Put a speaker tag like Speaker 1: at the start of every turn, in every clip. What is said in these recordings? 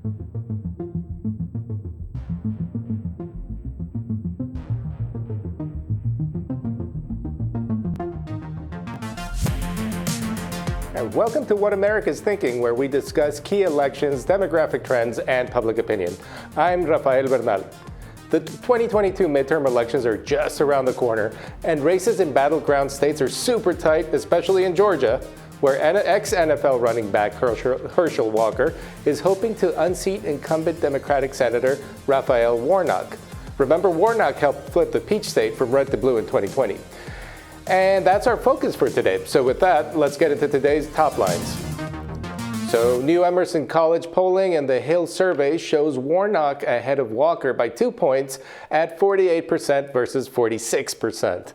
Speaker 1: And welcome to What America's Thinking, where we discuss key elections, demographic trends, and public opinion. I'm Rafael Bernal. The 2022 midterm elections are just around the corner, and races in battleground states are super tight, especially in Georgia, where ex-NFL running back Herschel Walker is hoping to unseat incumbent Democratic Senator Rafael Warnock. Remember, Warnock helped flip the Peach State from red to blue in 2020. And that's our focus for today. So with that, let's get into today's top lines. So new Emerson College polling and the Hill survey shows Warnock ahead of Walker by 2 points at 48% versus 46%.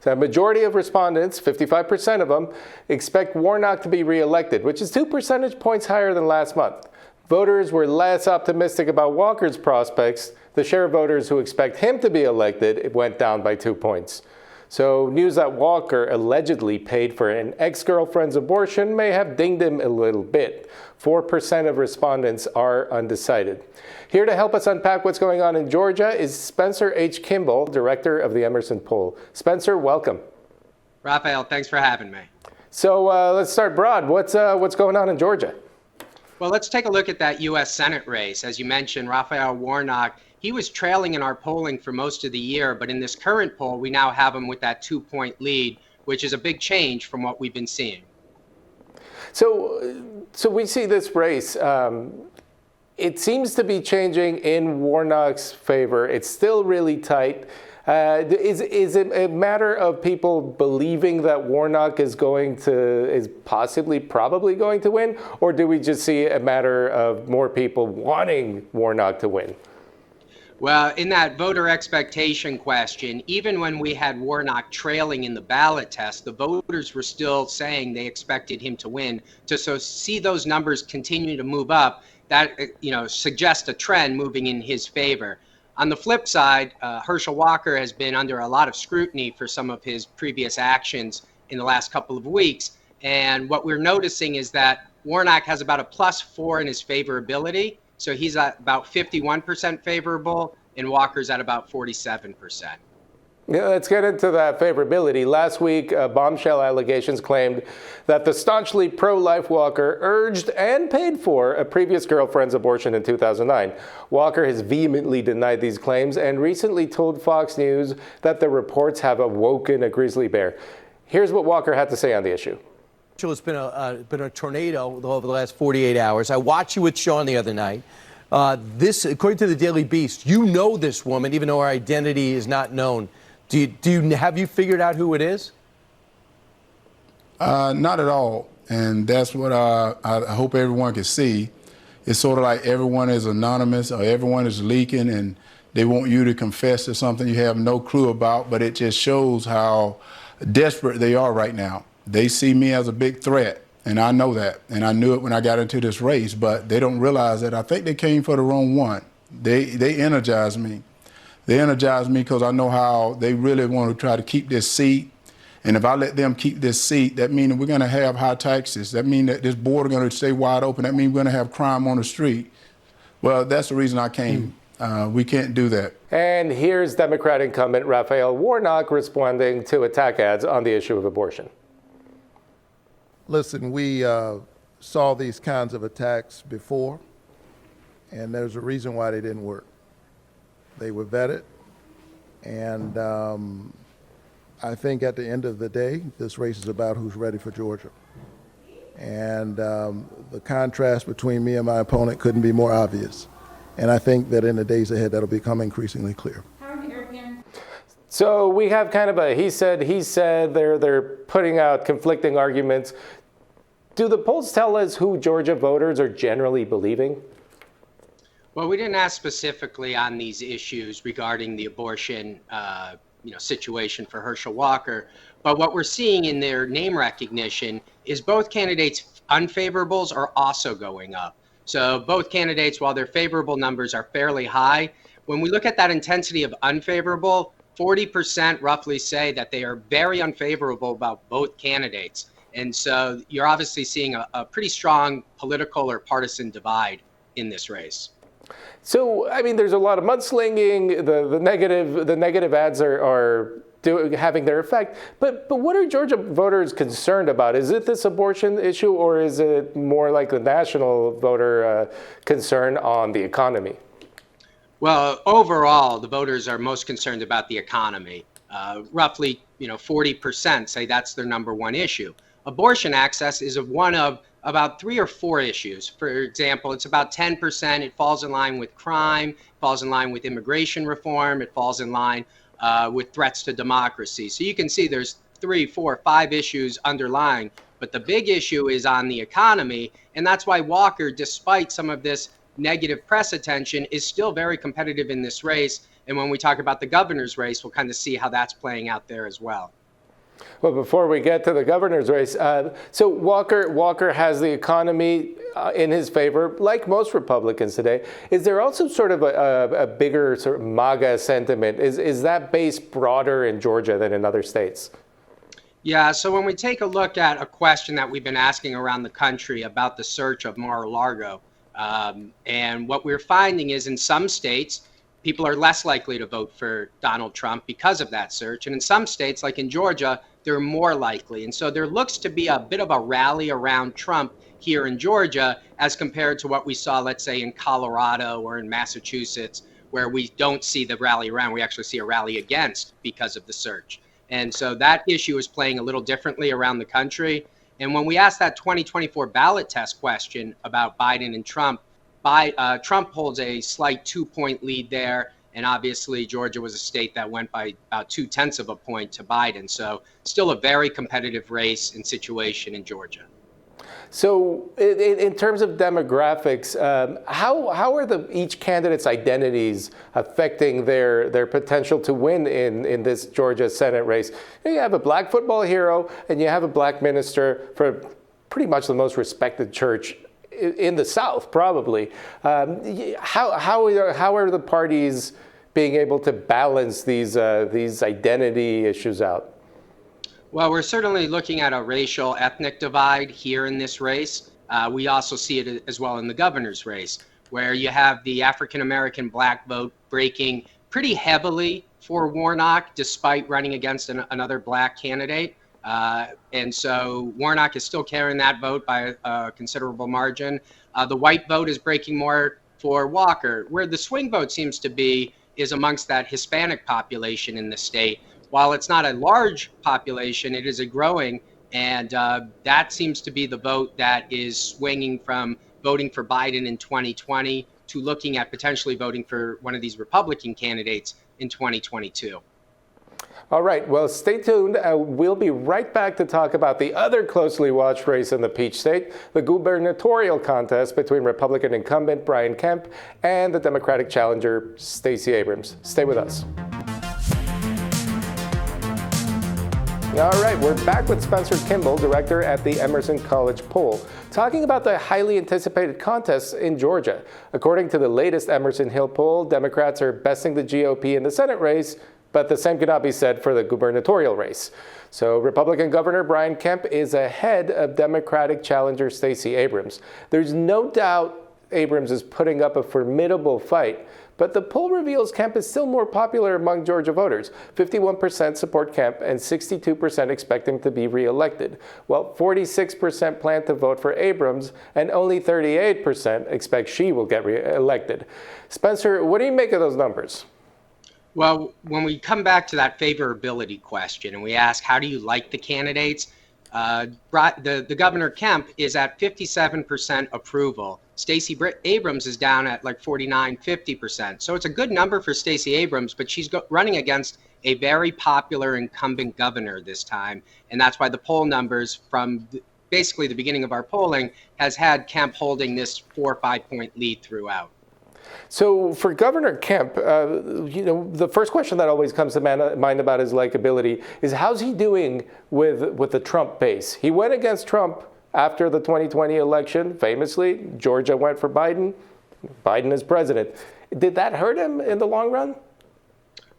Speaker 1: So a majority of respondents, 55% of them, expect Warnock to be reelected, which is 2 percentage points higher than last month. Voters were less optimistic about Walker's prospects. The share of voters who expect him to be elected went down by 2 points. So news that Walker allegedly paid for an ex-girlfriend's abortion may have dinged him a little bit. 4% of respondents are undecided. Here to help us unpack what's going on in Georgia is Spencer H. Kimball, director of the Emerson poll. Spencer, welcome.
Speaker 2: Rafael, thanks for having me.
Speaker 1: So let's start broad. What's going on in Georgia?
Speaker 2: Well, let's take a look at that U.S. Senate race. As you mentioned, Rafael Warnock, he was trailing in our polling for most of the year, but in this current poll, we now have him with that 2-point lead, which is a big change from what we've been seeing.
Speaker 1: So we see this race. It seems to be changing in Warnock's favor. It's still really tight. Is it a matter of people believing that Warnock is probably going to win, or do we just see a matter of more people wanting Warnock to win?
Speaker 2: Well, in that voter expectation question, even when we had Warnock trailing in the ballot test, the voters were still saying they expected him to win. So see those numbers continue to move up, that suggests a trend moving in his favor. On the flip side, Herschel Walker has been under a lot of scrutiny for some of his previous actions in the last couple of weeks. And what we're noticing is that Warnock has about a +4 in his favorability. So he's at about 51% favorable, and Walker's at about 47%.
Speaker 1: Yeah, let's get into that favorability. Last week, bombshell allegations claimed that the staunchly pro-life Walker urged and paid for a previous girlfriend's abortion in 2009. Walker has vehemently denied these claims and recently told Fox News that the reports have awoken a grizzly bear. Here's what Walker had to say on the issue.
Speaker 3: It's been a tornado over the last 48 hours. I watched you with Sean the other night. This, according to the Daily Beast, you know this woman, even though her identity is not known. Have you figured out who it is?
Speaker 4: Not at all, and that's what I hope everyone can see. It's sort of like everyone is anonymous or everyone is leaking, and they want you to confess to something you have no clue about. But it just shows how desperate they are right now. They see me as a big threat, and I know that. And I knew it when I got into this race, but they don't realize that I think they came for the wrong one. They energize me. They energize me because I know how they really want to try to keep this seat. And if I let them keep this seat, that means we're going to have high taxes. That means that this border is going to stay wide open. That means we're going to have crime on the street. Well, that's the reason I came. We can't do that.
Speaker 1: And here's Democrat incumbent Rafael Warnock responding to attack ads on the issue of abortion.
Speaker 5: Listen, we saw these kinds of attacks before, and there's a reason why they didn't work. They were vetted, and I think at the end of the day, this race is about who's ready for Georgia. And the contrast between me and my opponent couldn't be more obvious. And I think that in the days ahead, that'll become increasingly clear.
Speaker 1: So we have kind of a he said, they're putting out conflicting arguments. Do the polls tell us who Georgia voters are generally believing?
Speaker 2: Well, we didn't ask specifically on these issues regarding the abortion situation for Herschel Walker. But what we're seeing in their name recognition is both candidates' unfavorables are also going up. So both candidates, while their favorable numbers are fairly high, when we look at that intensity of unfavorable, 40% roughly say that they are very unfavorable about both candidates. And so you're obviously seeing a pretty strong political or partisan divide in this race.
Speaker 1: So, I mean, there's a lot of mudslinging. The negative ads are having their effect. But what are Georgia voters concerned about? Is it this abortion issue, or is it more like the national voter concern on the economy?
Speaker 2: Well, overall, the voters are most concerned about the economy. Roughly, 40% say that's their number one issue. Abortion access is one of about 3 or 4 issues. For example, it's about 10%. It falls in line with crime, falls in line with immigration reform, it falls in line with threats to democracy. So you can see there's 3, 4, 5 issues underlying, but the big issue is on the economy, and that's why Walker, despite some of this negative press attention, is still very competitive in this race. And when we talk about the governor's race, we'll kind of see how that's playing out there as well.
Speaker 1: Well, before we get to the governor's race, so Walker has the economy in his favor, like most Republicans today. Is there also sort of a bigger sort of MAGA sentiment? Is that base broader in Georgia than in other states?
Speaker 2: Yeah, so when we take a look at a question that we've been asking around the country about the search of Mar-a-Lago, and what we're finding is in some states, people are less likely to vote for Donald Trump because of that search. And in some states, like in Georgia, they're more likely. And so there looks to be a bit of a rally around Trump here in Georgia as compared to what we saw, let's say, in Colorado or in Massachusetts, where we don't see the rally around. We actually see a rally against because of the search. And so that issue is playing a little differently around the country. And when we ask that 2024 ballot test question about Biden and Trump, Trump holds a slight 2-point lead there. And obviously, Georgia was a state that went by about 0.2 of a point to Biden. So still a very competitive race and situation in Georgia.
Speaker 1: So in terms of demographics, how are each candidate's identities affecting their potential to win in this Georgia Senate race? You have a black football hero and you have a black minister for pretty much the most respected church in the South, probably. How are the parties being able to balance these identity issues out?
Speaker 2: Well, we're certainly looking at a racial ethnic divide here in this race. We also see it as well in the governor's race, where you have the African-American black vote breaking pretty heavily for Warnock, despite running against another black candidate. And so Warnock is still carrying that vote by a considerable margin. The white vote is breaking more for Walker. Where the swing vote seems to be is amongst that Hispanic population in the state. While it's not a large population, it is a growing, and that seems to be the vote that is swinging from voting for Biden in 2020 to looking at potentially voting for one of these Republican candidates in 2022.
Speaker 1: All right, well, stay tuned. We'll be right back to talk about the other closely watched race in the Peach State, the gubernatorial contest between Republican incumbent Brian Kemp and the Democratic challenger Stacey Abrams. Stay with us. All right, we're back with Spencer Kimball, director at the Emerson College poll, talking about the highly anticipated contests in Georgia. According to the latest Emerson Hill poll, Democrats are besting the GOP in the Senate race, but the same cannot be said for the gubernatorial race. So Republican Governor Brian Kemp is ahead of Democratic challenger Stacey Abrams. There's no doubt Abrams is putting up a formidable fight, but the poll reveals Kemp is still more popular among Georgia voters. 51% support Kemp and 62% expect him to be reelected, while 46% plan to vote for Abrams and only 38% expect she will get reelected. Spencer, what do you make of those numbers?
Speaker 2: Well, when we come back to that favorability question and we ask, how do you like the candidates? The Governor Kemp is at 57% approval. Stacey Abrams is down at like 50%. So it's a good number for Stacey Abrams, but she's running against a very popular incumbent governor this time. And that's why the poll numbers from basically the beginning of our polling has had Kemp holding this 4 or 5 point lead throughout.
Speaker 1: So for Governor Kemp, the first question that always comes to mind about his likability is how's he doing with the Trump base? He went against Trump after the 2020 election, famously. Georgia went for Biden. Biden is president. Did that hurt him in the long run?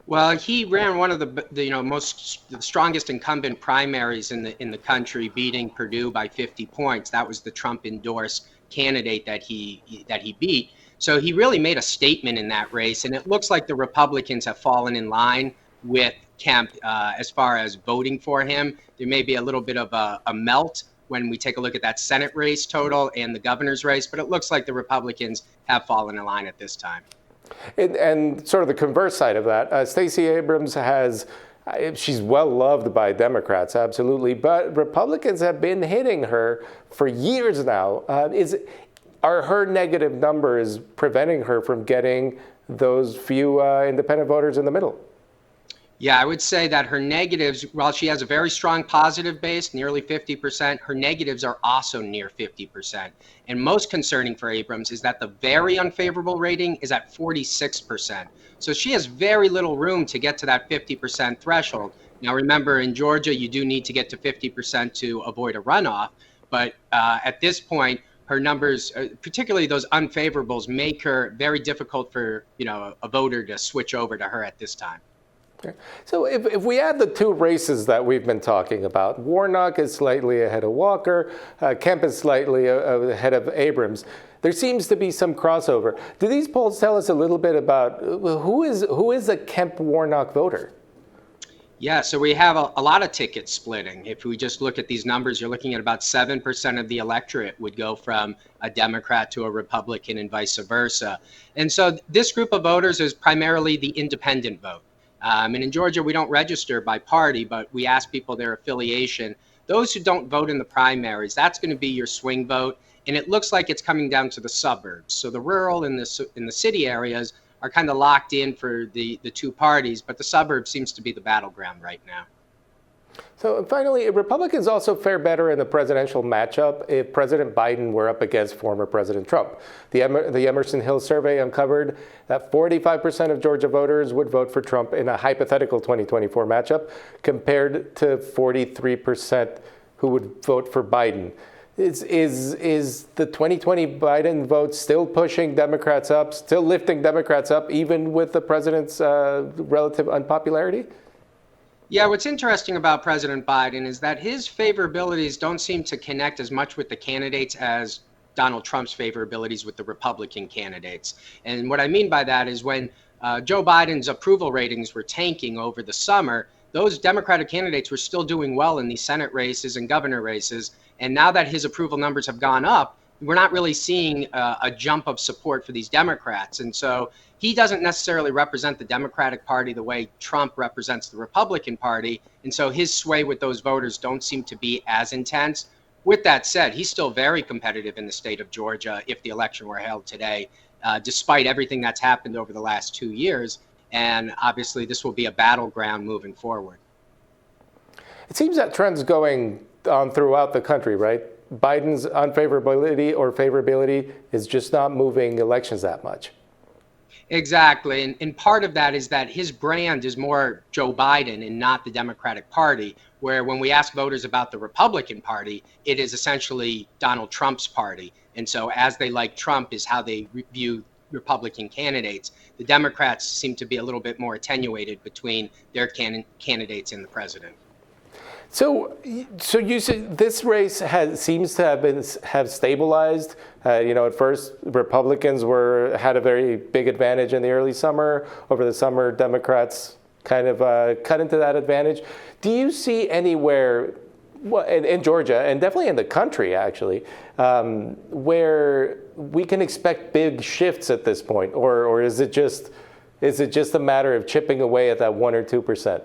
Speaker 2: Well, he ran one of the strongest incumbent primaries in the country, beating Perdue by 50 points. That was the Trump-endorsed candidate that he beat. So he really made a statement in that race, and it looks like the Republicans have fallen in line with Kemp as far as voting for him. There may be a little bit of a melt when we take a look at that Senate race total and the governor's race, but it looks like the Republicans have fallen in line at this time.
Speaker 1: And sort of the converse side of that, Stacey Abrams she's well loved by Democrats, absolutely, but Republicans have been hitting her for years now. Are her negative numbers preventing her from getting those few independent voters in the middle?
Speaker 2: Yeah, I would say that her negatives, while she has a very strong positive base, nearly 50%, her negatives are also near 50%. And most concerning for Abrams is that the very unfavorable rating is at 46%. So she has very little room to get to that 50% threshold. Now, remember, in Georgia, you do need to get to 50% to avoid a runoff. But at this point, her numbers, particularly those unfavorables, make her very difficult for a voter to switch over to her at this time.
Speaker 1: So if we add the two races that we've been talking about, Warnock is slightly ahead of Walker, Kemp is slightly ahead of Abrams, there seems to be some crossover. Do these polls tell us a little bit about who is a Kemp-Warnock voter?
Speaker 2: Yeah, so we have a lot of ticket splitting. If we just look at these numbers, you're looking at about 7% of the electorate would go from a Democrat to a Republican and vice versa. And so this group of voters is primarily the independent vote. And in Georgia, we don't register by party, but we ask people their affiliation. Those who don't vote in the primaries, that's going to be your swing vote. And it looks like it's coming down to the suburbs. So the rural and the city areas are kind of locked in for the two parties, but the suburbs seems to be the battleground right now.
Speaker 1: So finally, Republicans also fare better in the presidential matchup if President Biden were up against former President Trump. The Emerson Hill survey uncovered that 45% of Georgia voters would vote for Trump in a hypothetical 2024 matchup, compared to 43% who would vote for Biden. Is the 2020 Biden vote still pushing Democrats up, still lifting Democrats up, even with the president's relative unpopularity?
Speaker 2: Yeah, what's interesting about President Biden is that his favorabilities don't seem to connect as much with the candidates as Donald Trump's favorabilities with the Republican candidates. And what I mean by that is when Joe Biden's approval ratings were tanking over the summer, those Democratic candidates were still doing well in these Senate races and governor races. And now that his approval numbers have gone up, we're not really seeing a jump of support for these Democrats. And so he doesn't necessarily represent the Democratic Party the way Trump represents the Republican Party. And so his sway with those voters don't seem to be as intense. With that said, he's still very competitive in the state of Georgia if the election were held today, despite everything that's happened over the last 2 years. And obviously, this will be a battleground moving forward.
Speaker 1: It seems that trend's going on throughout the country, right? Biden's unfavorability or favorability is just not moving elections that much.
Speaker 2: Exactly. And part of that is that his brand is more Joe Biden and not the Democratic Party, where when we ask voters about the Republican Party, it is essentially Donald Trump's party. And so as they like Trump is how they view Republican candidates. The Democrats seem to be a little bit more attenuated between their candidates and the president.
Speaker 1: So you say this race seems to have stabilized. At first, Republicans had a very big advantage in the early summer. Over the summer, Democrats kind of cut into that advantage. Do you see anywhere in Georgia, and definitely in the country, actually, where we can expect big shifts at this point, or is it just a matter of chipping away at that 1 or 2%?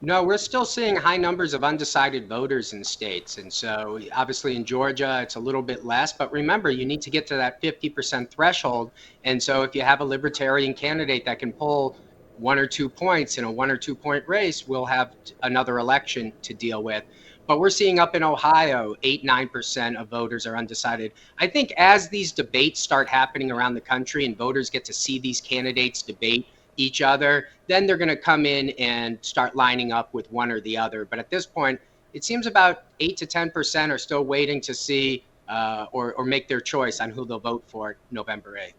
Speaker 2: No, we're still seeing high numbers of undecided voters in states. And so obviously in Georgia, it's a little bit less. But remember, you need to get to that 50% threshold. And so if you have a libertarian candidate that can pull 1 or 2 points in a 1 or 2 point race, we'll have another election to deal with. But we're seeing up in Ohio, 8-9% of voters are undecided. I think as these debates start happening around the country and voters get to see these candidates debate each other, then they're going to come in and start lining up with one or the other. But at this point, it seems about 8 to 10% are still waiting to see or make their choice on who they'll vote for November 8th.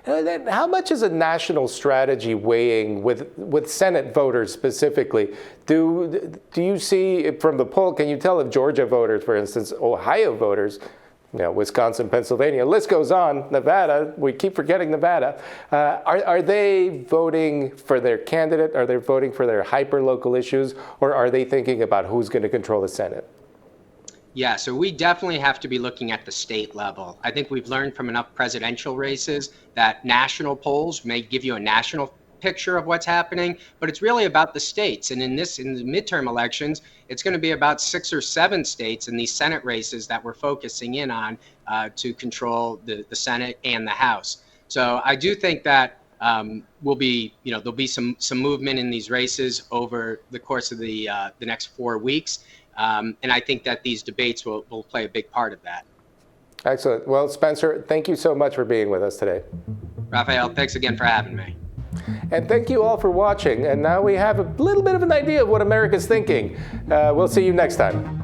Speaker 1: And then how much is a national strategy weighing with Senate voters specifically? Do you see from the poll, can you tell if Georgia voters, for instance, Ohio voters, Wisconsin, Pennsylvania, list goes on, Nevada, we keep forgetting Nevada. Are they voting for their candidate? Are they voting for their hyper-local issues? Or are they thinking about who's going to control the Senate?
Speaker 2: Yeah, so we definitely have to be looking at the state level. I think we've learned from enough presidential races that national polls may give you a national picture of what's happening, but it's really about the states. And in the midterm elections, it's going to be about 6 or 7 states in these Senate races that we're focusing in on to control the Senate and the House. So I do think that there'll be some movement in these races over the course of the next 4 weeks. And I think that these debates will play a big part of that.
Speaker 1: Excellent. Well, Spencer, thank you so much for being with us today.
Speaker 2: Rafael, thanks again for having me.
Speaker 1: And thank you all for watching. And now we have a little bit of an idea of what America's thinking. We'll see you next time.